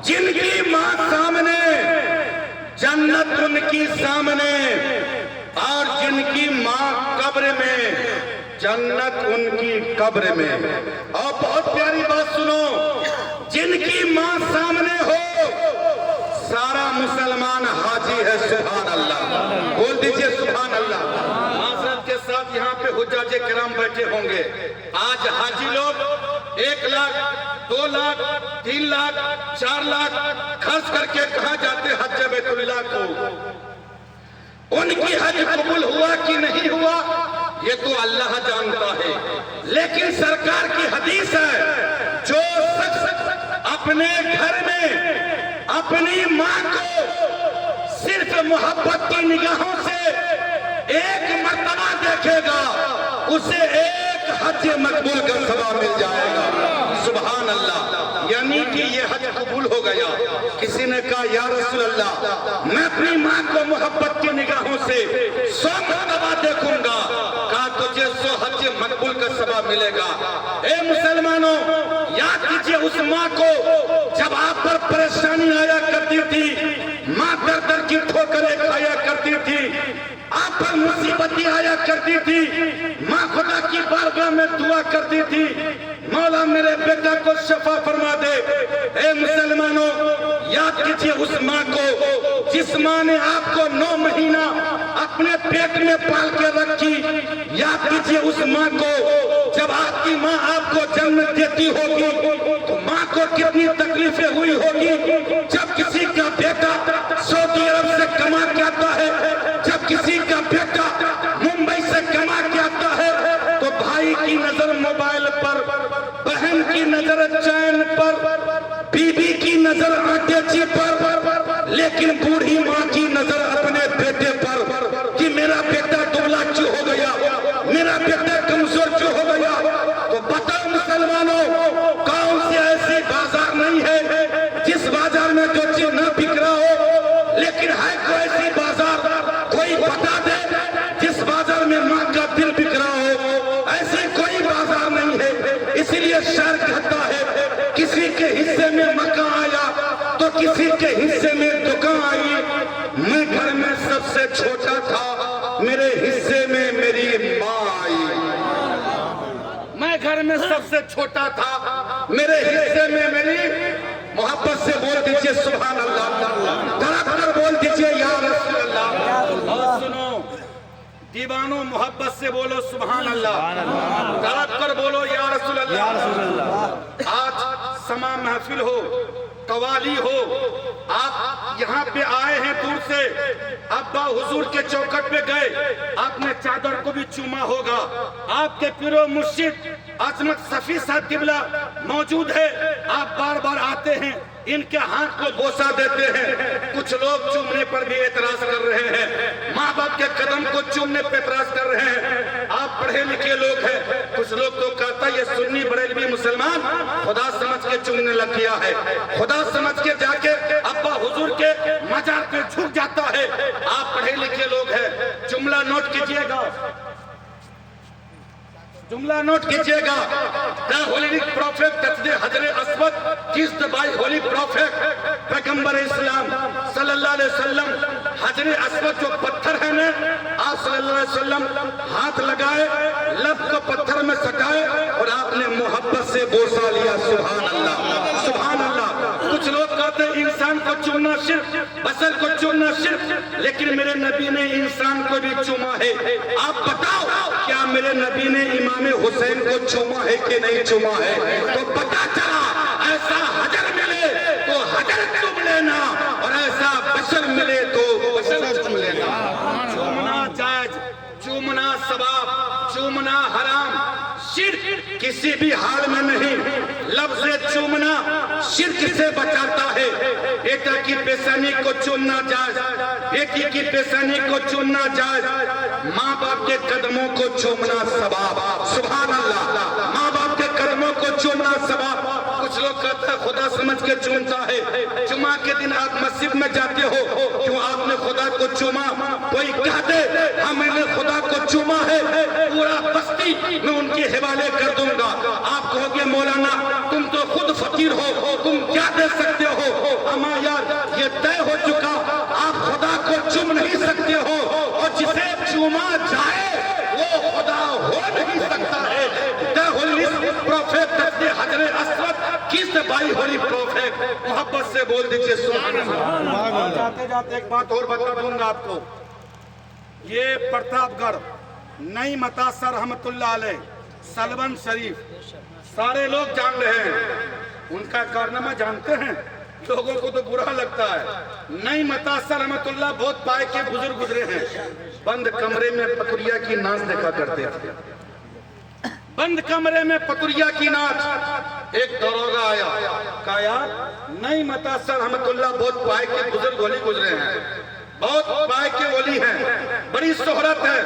जिनकी माँ सामने जन्नत उनकी सामने, और जिनकी माँ कब्र में जन्नत उनकी कब्र में। और बहुत प्यारी बात सुनो, जिनकी माँ सामने हो सारा मुसलमान हाजी है। सुभान अल्लाह, बोल दीजिए सुभान अल्लाह। माज़रत के साथ यहाँ पे हुज्जाजे किराम बैठे होंगे। आज हाजी लोग 1 लाख 2 लाख 3 लाख 4 लाख खर्च करके कहाँ जाते हज बैतुल्लाह को। उनकी हज कबूल हुआ कि नहीं हुआ ये तो अल्लाह जानता है, लेकिन सरकार की हदीस है, जो शख्स अपने घर में अपनी माँ को सिर्फ मोहब्बत की निगाहों से एक मर्तबा देखेगा, उसे एक हज मकबूल का सवाब मिल जाएगा। सुभान अल्लाह, यानी कि ये हज कबूल हो गया। किसी ने कहा या रसूल अल्लाह, मैं अपनी माँ को मोहब्बत की निगाहों से 100 मर्तबा देखूंगा। कहा तुझे 100 हज मकबूल का सवाब मिलेगा। ए मुसलमानों, याद कीजिए उस माँ को जब आप पर परेशानी आया करती थी, माँ दर दर की ठोकरें खाया करती थी, आप पर मुसीबतें आया करती थी, माँ खुदा की बारगाह में दुआ करती थी, मौला मेरे बेटा को शफा फरमा दे। ए मुसलमानों, याद कीजिए उस माँ को जिस माँ ने आपको 9 महीना अपने पेट में पाल के रखी। याद कीजिए उस माँ को जब आपकी माँ आपको जन्म देती होगी तो माँ को कितनी तकलीफें हुई होगी। जब किसी का बेटा सऊदी अरब से कमा के आता है, जब किसी का बेटा मुंबई से कमा के आता है, तो भाई की नजर मोबाइल पर, बहन की नजर चैन पर, बीबी की नजर आटे पर, लेकिन बूढ़ी माँ की नजर अपने बेटे पर कि मेरा बेटा दुबला क्यों हो गया, मेरा बेटा कमजोर क्यों हो गया। तो बताओ मुसलमानों, कौन सी ऐसी बाजार नहीं है जिस बाजार में जो चीज न बिक रहा हो, लेकिन है कोई ऐसी बाजार, कोई बता दे जिस बाजार में माँ का दिल बिक रहा हो। ऐसी कोई बाजार नहीं है। इसीलिए शायर कहता है, किसी के हिस्से में मकान आया तो किसी के हिस्से में दुकान आई। मैं घर में सबसे छोटा था, मेरे हिस्से में मेरी माँ आई। मैं घर में सबसे छोटा था, मेरे हिस्से में मेरी, मोहब्बत से बोल दीजिए सुभान अल्लाह, धड़ककर बोल दीजिए या रसूल अल्लाह। और सुनो दीवानों, मोहब्बत से बोलो सुभान अल्लाह, धड़ककर बोलो या रसूल अल्लाह। आज समा महफिल हो, कवाली हो, आप यहाँ पे आए हैं दूर से, अब्बा हुजूर के चौखट पे गए, आपने चादर को भी चूमा होगा। आपके पीरो मुर्शिद अजमत सफी साहब किबला मौजूद है, आप बार बार आते हैं, इनके हाथ को बोसा देते हैं। कुछ लोग चूमने पर भी एतराज कर रहे हैं, माँ बाप के कदम को चूमने पर एतराज कर रहे हैं। आप पढ़े लिखे लोग हैं, कुछ लोग तो कहता ये सुन्नी बरेलवी मुसलमान खुदा समझ के चूमने लग गया है, खुदा समझ के जाके अब्बा हुजूर के मजार पे झुक जाता है। आप पढ़े लिखे लोग हैं, जुमला नोट कीजिएगा, जुमला नोट कीजिएगा। The holy prophet touch the हजर Aswad kissed bye holy prophet, पैगंबर इस्लाम सल्लल्लाहु अलैहि वसल्लम हजर अस्वद जो पत्थर है ना, आप सल्लल्लाहु अलैहि वसल्लम हाथ लगाए, लब को पत्थर में सटाए और आपने मोहब्बत से बोसा लिया। सुभान अल्लाह, सुभान अल्लाह। कुछ लोग कहते हैं इंसान को चूमना शिर्क, बशर को चूमना शिर्क, लेकिन मेरे नबी ने इंसान को भी चूमा है। आप बताओ क्या मेरे नबी ने इमाम हुसैन को चूमा है कि नहीं चूमा है? तो पता चला ऐसा हजर मिले तो हजर चूम लेना, और ऐसा बशर मिले तो बशर चूम लेना। चूमना जायज, चूमना सवाब, चूमना हराम, शिर्क किसी भी हाल में नहीं। लफ्ज़ चूमना शिर्क से बचाता है। बेटा की पेशानी को चूमना जायज, बेटी की पेशानी को चूमना जायज, माँ बाप के कदमों को चूमना सवाब। सुभान अल्लाह, माँ बाप के कदमों को चूमना सवाब। कुछ कुछ लोग कहते हैं खुदा समझ के चूमता है। जुमा के दिन आप मस्जिद में जाते हो, क्यों आपने खुदा को चूमा? कोई कह दे हमने खुदा को चूमा है, पूरा बस्ती मैं उनके हवाले कर दूंगा। आप कहोगे मौलाना तुम तो खुद फकीर हो, तुम क्या दे सकते हो? अमा यार ये तय हो चुका, आप खुदा को चूम नहीं सकते हो, और जिसे चूमा जाए वो खुदा हो नहीं सकता है। द होली प्रोफेट हजरे अस्वद किस बाई होली प्रोफेट, मोहब्बत से बोल दीजिए सुभान अल्लाह। जाते जाते एक बात और बता दूंगा आपको, ये प्रतापगढ़ नई मतासर रहमतुल्लाह अलैह सलवन शरीफ सारे लोग जान रहे हैं, उनका कारनामा जानते हैं। लोगों को तो बुरा लगता है। नई मतासर रहमतुल्लाह बहुत पाए के बुजुर्ग गुजरे हैं। बंद कमरे में पतुरिया की नाच देखा करते थे। बंद कमरे में पतुरिया की नाच। एक दरोगा आया, कहा यार नई मतासर रहमतुल्लाह बहुत पाए के बुजुर्ग वली गुजरे हैं, बहुत पाए के वली हैं, बड़ी शोहरत है,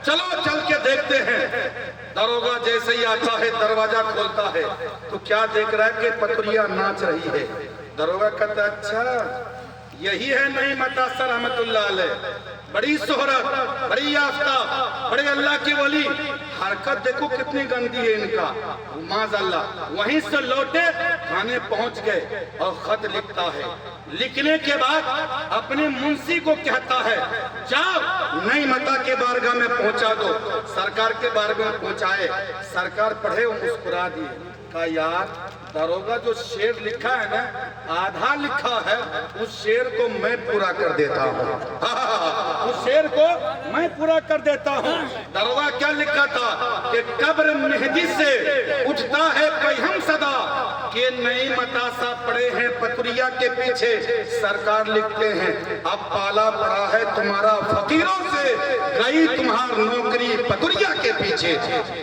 चलो चल के देखते हैं। दरोगा जैसे ही आता है दरवाजा खोलता है तो क्या देख रहा है कि पतुरिया नाच रही है। दरोगा कहता अच्छा यही है नई मतासर रहमतुल्लाह अलैह, बड़ी शोहरत, बड़ी याफ्ता, बड़े अल्लाह की वली, हरकत देखो कितनी गंदी है इनका, माज़अल्लाह। वहीं से लौटे थाने पहुंच गए और खत लिखता है। लिखने के बाद अपने मुंशी को कहता है जाओ नई मता के बारगाह में पहुंचा दो। सरकार के बारगाह में पहुंचाए, सरकार पढ़े और मुस्कुरा दिए। कहा यार दरोगा जो शेर लिखा है ना, आधा लिखा है, उस शेर को मैं पूरा कर देता हूँ। उस शेर को मैं पूरा कर देता हूँ। दरोगा क्या लिखा था कि कब्र मेहदी से उठता है पैहम सदा, कि नई मतासा पड़े हैं पतुरिया के पीछे। सरकार लिखते हैं अब पाला पड़ा है तुम्हारा फकीरों से, गई तुम्हारी नौकरी पतुरिया के पीछे।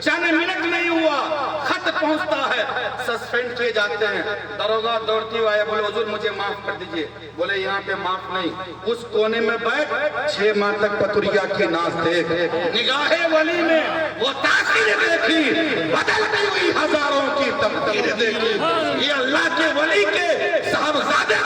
चंद मिनट नहीं हुआ खत पहुंचता है, सस्पेंड किए जाते हैं। दरोगा दौड़ती हुई आया, बोले हुजूर मुझे माफ कर दीजिए। बोले यहाँ पे माफ नहीं, उस कोने में बैठ 6 माह तक पतुरिया की नाच देख। निगाहे वली में वो तासीर देखी, बदलती हुई हजारों की तकदीर देखी। ये अल्लाह के वली के साहबजादे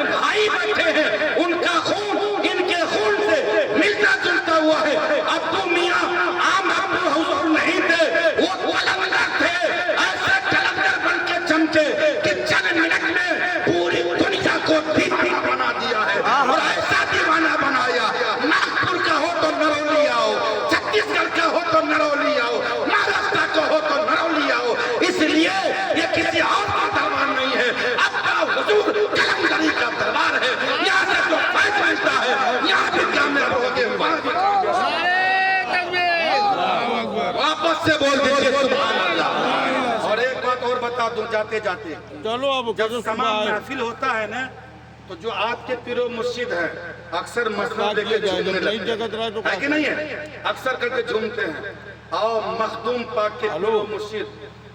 भाई बैठे हैं, उनका खून इनके खून से मिलता जुलता हुआ है। अब तो मियाँ आम हुजूर नहीं थे, वो कलंदर थे, ऐसे कलंदर बन के चमके कि चंद मिनट में पूरी दुनिया को दीवाना बना दिया है। और ऐसा दीवाना बनाया, नागपुर का हो तो नरौली आओ, छत्तीसगढ़ का हो तो नरौली आओ, महाराष्ट्र का हो तो नरौली आओ। इसलिए ये किसी और का दरबार नहीं है, आपका हुजूर कलंदरी का दरबार है। यहाँ से जो फैज मिलता है, यहाँ भी कामयाब होगे, वहाँ भी वापस से बोल दीजिए सुभान अल्लाह। और एक बात और बता दूं जाते जाते, चलो अब जब तमाम महफिल होता है ना, तो जो आपके पीरो मुर्शिद है अक्सर मसला लेके झूमने लगते हैं, है कि नहीं है? अक्सर करके झूमते हैं। और मखदूम पाक के पीरो मुर्शिद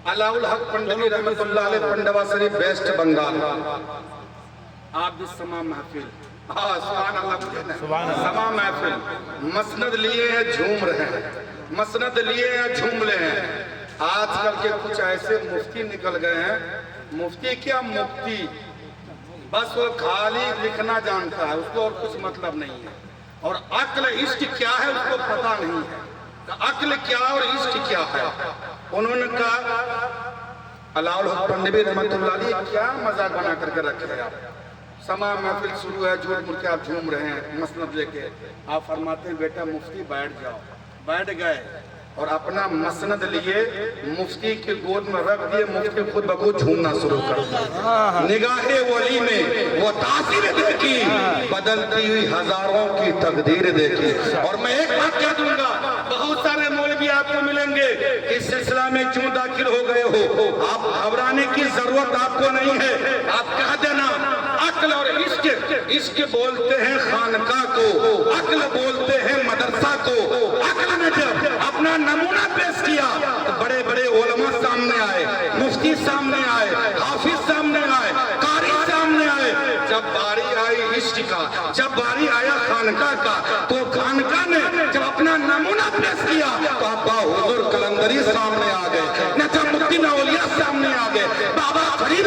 अलाउल हक पंडित रहमतुल्लाह अलैह पंडवा शरीफ वेस्ट बंगाल, आप भी समा महफिल, हाँ सुभान अल्लाह, समा महफिल मसनद लिए हैं झूम रहे हैं, मसनद लिए हैं झूम रहे हैं। आजकल के कुछ ऐसे मुफ्ती निकल गए हैं, मुफ्ती क्या मुफ्ती, बस वो खाली लिखना जानता है, उसको और कुछ मतलब नहीं है। और अक्ल इश्क क्या है उसको पता नहीं है, तो अक्ल क्या और इश्क क्या है। उन्होंने कहा अलाउल हक पंडित रहमतुल्लाह अलैह क्या मजाक बना करके रखे हैं आप। समा महफिल शुरू है, झूठ मूठ के आप झूम रहे हैं मसनद लेके। आप फरमाते हैं बेटा मुफ्ती बैठ जाओ। बैठ गए और अपना मसनद लिए मुफ्ती की गोद में रख दिए। मुफ्ती खुद ब खुद झूमना शुरू कर दिया। निगाहे वली में वो तासीर देखी, बदलती हुई हजारों की तकदीर देखी। और मैं एक बात कह दूंगा, बहुत सारे मौलवी आपको मिलेंगे, इस सिलसिला में क्यों दाखिल हो गए हो, आप घबराने की जरूरत आपको नहीं है। आप कह देना अक्ल और इश्क, इश्क बोलते हैं खानका को, अक्ल बोलते हैं मदरसा को। अक्ल ने जब अपना नमूना पेश किया तो बड़े बड़े उलमा सामने आए, मुफ्ती सामने आए, हाफिज सामने आए, कारी सामने आए। जब बारी आई इश्क का, जब बारी आया खानका का, तो खानका ने जब अपना नमूना पेश किया तो अब्बा हुजूर कलंदरी सामने आ गए, नजमुद्दीन औलिया सामने आ गए, बाबा फरीद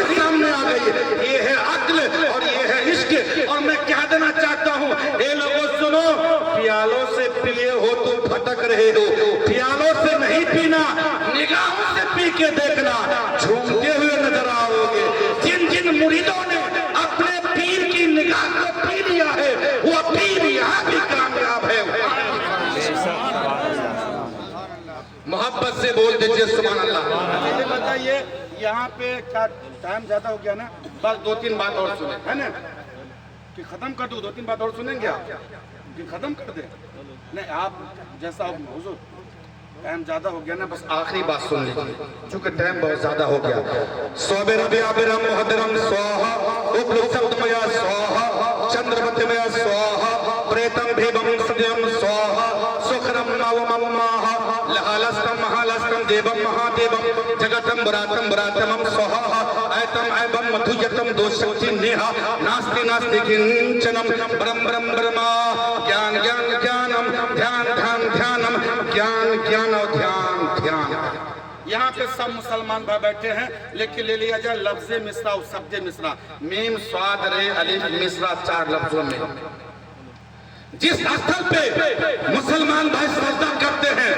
निगाहों से पी के देखना, झूमते हुए नजर आओगे। जिन जिन मुरीदों ने अपने पीर की निगाह को पी लिया है, वो पीर यहाँ भी कामयाब है। मोहब्बत से बोल दीजिए सुभान अल्लाह। ये बताइए, यहाँ पे क्या टाइम ज्यादा हो गया ना? बस 2-3 बात और सुने, है ना? कि खत्म कर दूं? 2-3 बात और सुनेंगे आप कि खत्म कर दे? नहीं, आप जैसा हुजूर, टाइम ज्यादा हो गया ना, बस आखिरी बात सुन लीजिए, चूंकि टाइम बहुत ज्यादा हो गया। सोबेरम मुहदरम स्वाहा, उपलुप्तमया स्वाहा, चंद्रमतमया स्वाहा, प्रेतम भीमम सद्यम स्वाहा, सुखरम नवमम माहा, लहालस्तम महालस्तम देवम महादेवम, जगतम बुरातम स्वाहा, ऐतम ऐबम मधुयतम दोषक्ति नेहा, नास्ति नास्ति किंचनम, ब्रह्म ब्रह्मा, ज्ञान ज्ञान ज्ञानम, ध्यान ध्यान ध्यानम, ज्ञान ज्ञान और ध्यान ध्यान। यहाँ पे सब मुसलमान भाई बैठे हैं, लेकिन ले लिया जाए लफ्ज़े मिसरा और शब्द मिसरा, मीम स्वाद रे अलिफ मिसरा, 4 लफ्जों में। जिस स्थल पे मुसलमान भाई सजदा करते हैं,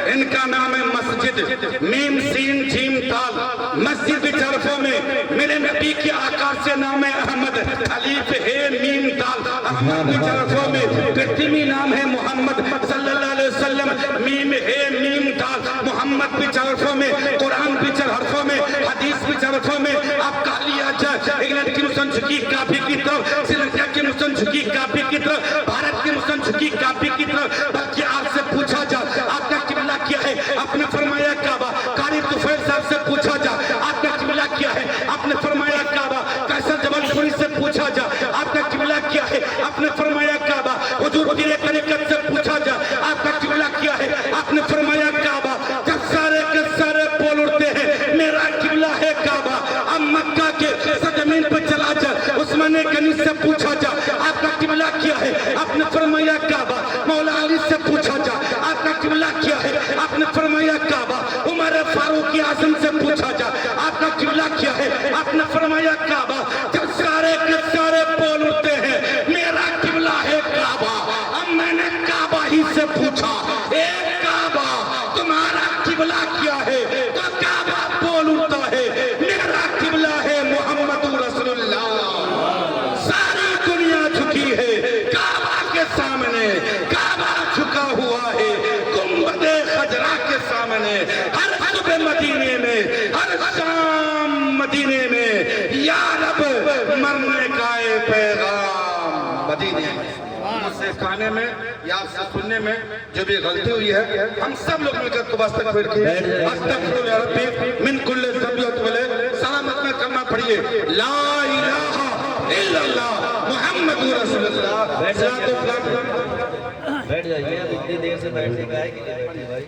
इनका नाम है मस्जिद। मीम सीन जीम ताल, मस्जिद की तरफों में मेरे नबी के आकार से नाम है अहमद, अलीफ है मीम ताल। अहमद की तरफों में पृथ्वी नाम है मोहम्मद सल्लल्लाहु अलैहि वसल्लम, मीम है मीम ताल। मोहम्मद की तरफों में, कुरान की तरफों में, हदीस की तरफों में। आप कह लिया जाए इंग्लैंड की मुस्लिम झुकी काफी की तरफ, श्रीलंका की मुस्लिम झुकी काफी की तरफ, भारत की मुस्लिम झुकी काफी की तरफ। बल्कि आपसे पूछा जाए आपका किबला क्या है, आपने फरमाया काबा। कारी तुफैल साहब से पूछा जाए आपका किबला क्या है, आपने फरमाया काबा। कैसर जबलपुरी से पूछा जाए आपका किबला क्या है, आपने फरमाया काबा। हुजूर पीर तरीकत से पूछा जाए आपका किबला क्या है, आपने फरमाया काबा। जब सारे के सारे बोल उठते हैं मेरा किबला है काबा। अब मक्का के सरजमीन पर चला जाए, उस्मान गनी से पूछा जाए आपका किबला क्या है, आपने फरमाया काबा। मौला अली से पूछा जाए आपका किबला क्या है, आपने फरमाया काबा। उमर फारूक आजम से पूछा जाए आपका किबला क्या है, आपने फरमाया काबा। जब सारे के सारे बोल उठते हैं मेरा किबला है काबा। अब मैंने काबा ही से पूछा, ए काबा तुम्हारा किबला क्या है, तो काबा बोल उठता है मेरा किबला है मोहम्मद रसूलुल्लाह। सारी दुनिया झुकी है काबा के सामने, काबा झुका हुआ है गुंबदे खजरा के सामने। हर सुबह मदीने में, हर शाम मदीने में, या रब मरने का ए पैगाम मदीने में। मुझसे खाने में या आपसे सुनने में जो भी गलती हुई है, हम सब लोग मिलकर तौबा इस्तगफार किए। अस्तगफिरुल्लाह रब्बी मिन कुल्ली ज़ंबि व तुबले। सलामत में कलमा पढ़िए, ला इलाहा इल्लल्लाह मुहम्मदुर रसूलुल्लाह। बैठ जाइए, अब इतनी देर से बैठने का है कि नहीं बैठे भाई?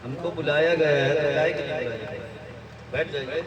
हमको बुलाया गया है तो काहे के लिए बैठ जाइए।